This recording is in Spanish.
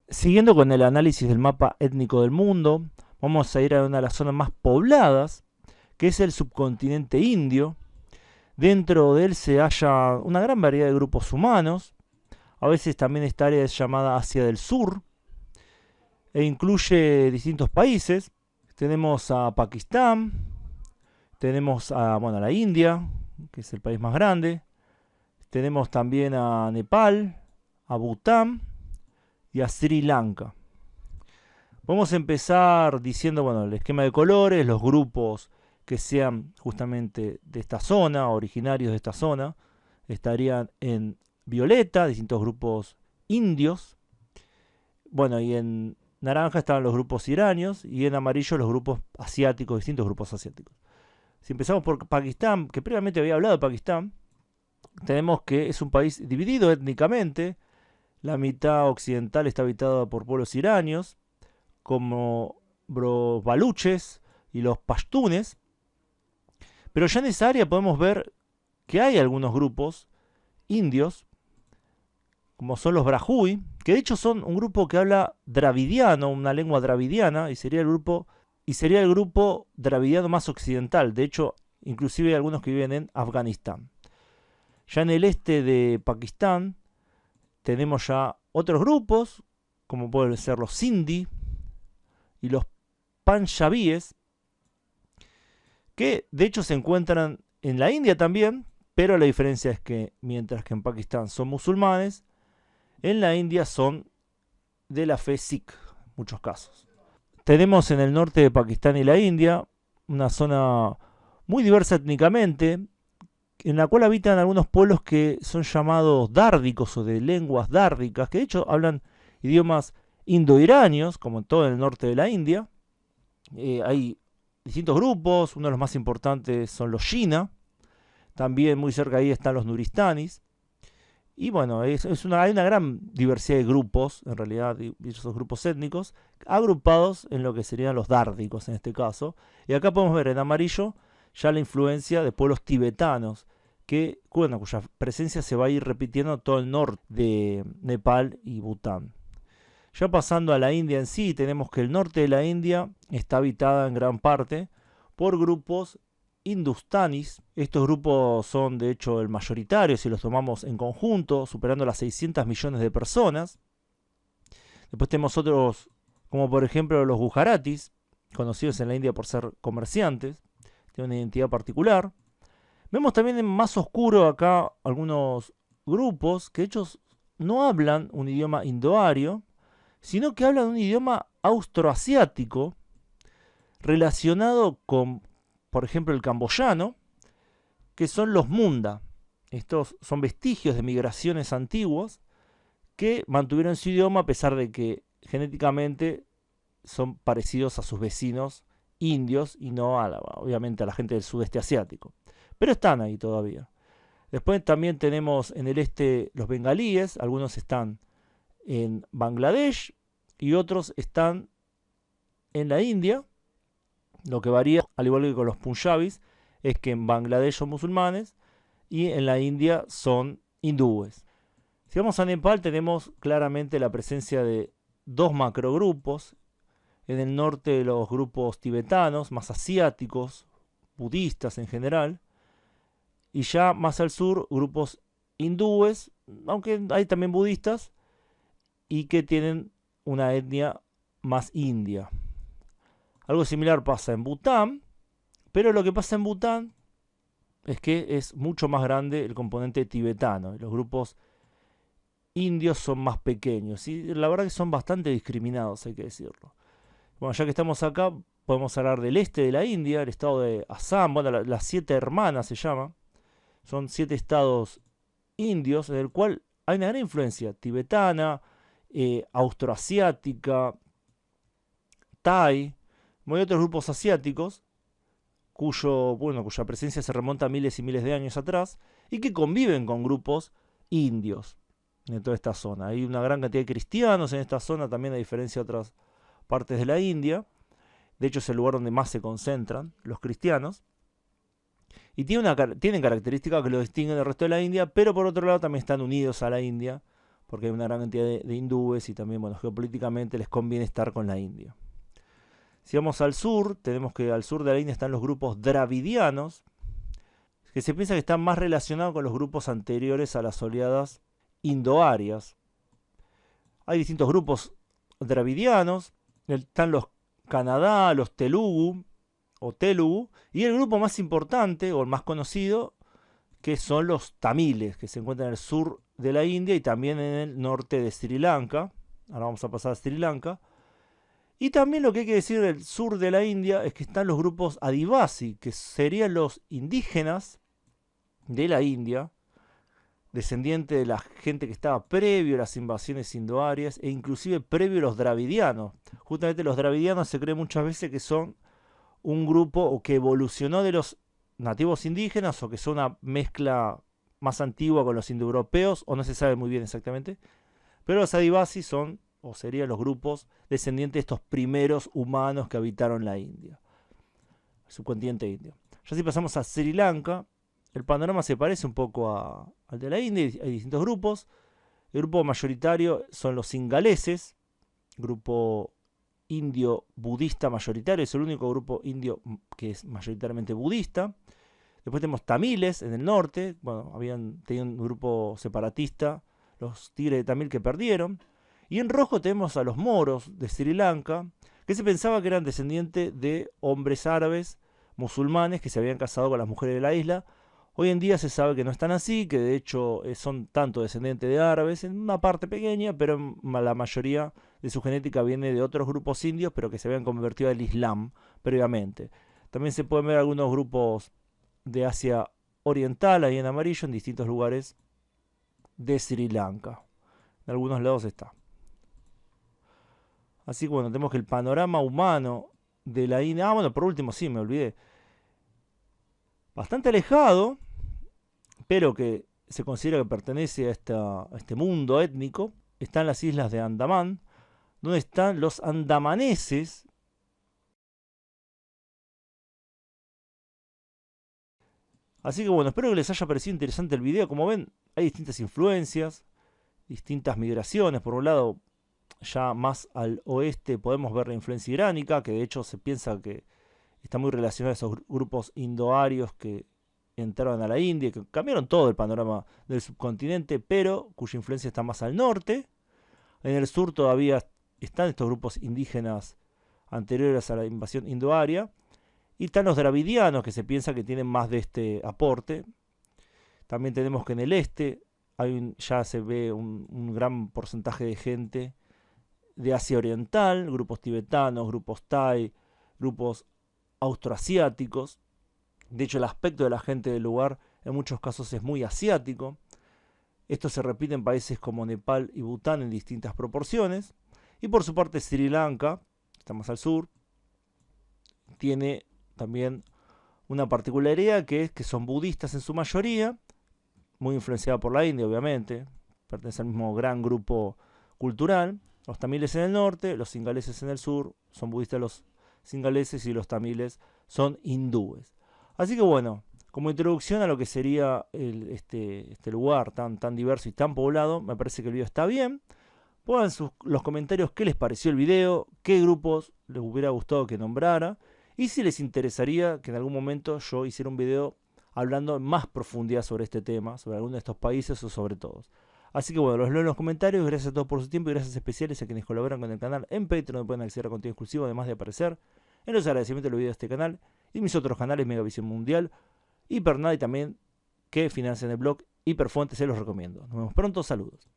Siguiendo con el análisis del mapa étnico del mundo, vamos a ir a una de las zonas más pobladas, que es el subcontinente indio. Dentro de él se halla una gran variedad de grupos humanos. A veces también esta área es llamada Asia del Sur e incluye distintos países. Tenemos a Pakistán, tenemos a la India, que es el país más grande. Tenemos también a Nepal, a Bután y a Sri Lanka. Vamos a empezar diciendo, bueno, el esquema de colores, los grupos que sean justamente de esta zona, originarios de esta zona, estarían en violeta, distintos grupos indios. Bueno, y en naranja estaban los grupos iranios y en amarillo los grupos asiáticos, distintos grupos asiáticos. Si empezamos por Pakistán, que previamente había hablado de Pakistán, tenemos que es un país dividido étnicamente. La mitad occidental está habitada por pueblos iranios, como los baluches y los pashtunes. Pero ya en esa área podemos ver que hay algunos grupos indios, como son los Brahui, que de hecho son un grupo que habla dravidiano, una lengua dravidiana, y sería el grupo dravidiano más occidental. De hecho, inclusive hay algunos que viven en Afganistán. Ya en el este de Pakistán tenemos ya otros grupos, como pueden ser los Sindhi y los Panjabíes, que de hecho se encuentran en la India también, pero la diferencia es que mientras que en Pakistán son musulmanes, en la India son de la fe Sikh, en muchos casos. Tenemos en el norte de Pakistán y la India una zona muy diversa étnicamente, en la cual habitan algunos pueblos que son llamados dárdicos o de lenguas dárdicas, que de hecho hablan idiomas indoiranios, como en todo el norte de la India. Hay distintos grupos, uno de los más importantes son los Shina, también muy cerca ahí están los Nuristanis. Y bueno, hay una gran diversidad de grupos, en realidad, diversos grupos étnicos, agrupados en lo que serían los dárdicos en este caso. Y acá podemos ver en amarillo ya la influencia de pueblos tibetanos, cuya presencia se va a ir repitiendo en todo el norte de Nepal y Bután. Ya pasando a la India en sí, tenemos que el norte de la India está habitada en gran parte por grupos hindustanis. Estos grupos son de hecho el mayoritario si los tomamos en conjunto, superando las 600 millones de personas. Después tenemos otros, como por ejemplo los gujaratis, conocidos en la India por ser comerciantes, tienen una identidad particular. Vemos también en más oscuro acá algunos grupos que de hecho no hablan un idioma indoario, sino que hablan un idioma austroasiático relacionado con, por ejemplo, el camboyano, que son los munda. Estos son vestigios de migraciones antiguas que mantuvieron su idioma a pesar de que genéticamente son parecidos a sus vecinos indios y no obviamente a la gente del sudeste asiático. Pero están ahí todavía. Después también tenemos en el este los bengalíes, algunos están en Bangladesh y otros están en la India. Lo que varía, al igual que con los punjabis, es que en Bangladesh son musulmanes y en la India son hindúes. Si vamos a Nepal tenemos claramente la presencia de dos macrogrupos. En el norte los grupos tibetanos, más asiáticos, budistas en general. Y ya más al sur grupos hindúes, aunque hay también budistas, y que tienen una etnia más india. Algo similar pasa en Bután, pero lo que pasa en Bután es que es mucho más grande el componente tibetano. Los grupos indios son más pequeños y la verdad que son bastante discriminados, hay que decirlo. Bueno, ya que estamos acá, podemos hablar del este de la India, el estado de Assam, bueno, las siete hermanas se llama. Son 7 estados indios en el cual hay una gran influencia tibetana, austroasiática, thai, hay otros grupos asiáticos cuya presencia se remonta a miles y miles de años atrás y que conviven con grupos indios en toda esta zona. Hay una gran cantidad de cristianos en esta zona también a diferencia de otras partes de la India. De hecho es el lugar donde más se concentran los cristianos. Y tienen características que lo distinguen del resto de la India, pero por otro lado también están unidos a la India porque hay una gran cantidad de hindúes y también, bueno, geopolíticamente les conviene estar con la India. Si vamos al sur, tenemos que al sur de la India están los grupos dravidianos, que se piensa que están más relacionados con los grupos anteriores a las oleadas indoarias. Hay distintos grupos dravidianos, están los Kannada, los Telugu o Telugu, y el grupo más importante o el más conocido, que son los tamiles, que se encuentran en el sur de la India y también en el norte de Sri Lanka. Ahora vamos a pasar a Sri Lanka. Y también lo que hay que decir del sur de la India es que están los grupos Adivasi, que serían los indígenas de la India, descendiente de la gente que estaba previo a las invasiones indoarias e inclusive previo a los dravidianos. Justamente los dravidianos se cree muchas veces que son un grupo o que evolucionó de los nativos indígenas o que son una mezcla más antigua con los indoeuropeos, o no se sabe muy bien exactamente. Pero los Adivasi son, o serían los grupos descendientes de estos primeros humanos que habitaron la India, el subcontinente indio. Ya si pasamos a Sri Lanka, el panorama se parece un poco al de la India, hay distintos grupos. El grupo mayoritario son los singaleses, grupo indio budista mayoritario, es el único grupo indio que es mayoritariamente budista. Después tenemos tamiles en el norte, bueno, habían tenido un grupo separatista, los tigres de Tamil, que perdieron. Y en rojo tenemos a los moros de Sri Lanka, que se pensaba que eran descendientes de hombres árabes musulmanes que se habían casado con las mujeres de la isla. Hoy en día se sabe que no están así, que de hecho son tanto descendientes de árabes, en una parte pequeña, pero la mayoría de su genética viene de otros grupos indios, pero que se habían convertido al Islam previamente. También se pueden ver algunos grupos de Asia Oriental, ahí en amarillo, en distintos lugares de Sri Lanka. En algunos lados está. Así que bueno, tenemos que el panorama humano de la India... bueno, por último, sí, me olvidé. Bastante alejado, pero que se considera que pertenece a este mundo étnico, están las islas de Andamán, donde están los andamaneses. Así que bueno, espero que les haya parecido interesante el video. Como ven, hay distintas influencias, distintas migraciones. Por un lado, ya más al oeste podemos ver la influencia iránica, que de hecho se piensa que está muy relacionada a esos grupos indoarios que entraron a la India, que cambiaron todo el panorama del subcontinente, pero cuya influencia está más al norte. En el sur todavía están estos grupos indígenas anteriores a la invasión indoaria. Y están los dravidianos, que se piensa que tienen más de este aporte. También tenemos que en el este ya se ve un gran porcentaje de gente de Asia Oriental, grupos tibetanos, grupos thai, grupos austroasiáticos. De hecho, el aspecto de la gente del lugar en muchos casos es muy asiático. Esto se repite en países como Nepal y Bután en distintas proporciones. Y por su parte Sri Lanka, que está más al sur, tiene también una particularidad, que es que son budistas en su mayoría, muy influenciada por la India, obviamente, pertenece al mismo gran grupo cultural. Los tamiles en el norte, los singaleses en el sur, son budistas los singaleses y los tamiles son hindúes. Así que bueno, como introducción a lo que sería este lugar tan diverso y tan poblado, me parece que el video está bien. Pongan los comentarios qué les pareció el video, qué grupos les hubiera gustado que nombrara, y si les interesaría que en algún momento yo hiciera un video hablando en más profundidad sobre este tema, sobre alguno de estos países o sobre todos. Así que bueno, los leo en los comentarios. Gracias a todos por su tiempo y gracias especiales a quienes colaboran con el canal en Patreon, donde pueden acceder a contenido exclusivo, además de aparecer en los agradecimientos de los videos de este canal y mis otros canales, Megavisión Mundial, Hipernada, y también que financian el blog Hiperfuente. Se los recomiendo. Nos vemos pronto, saludos.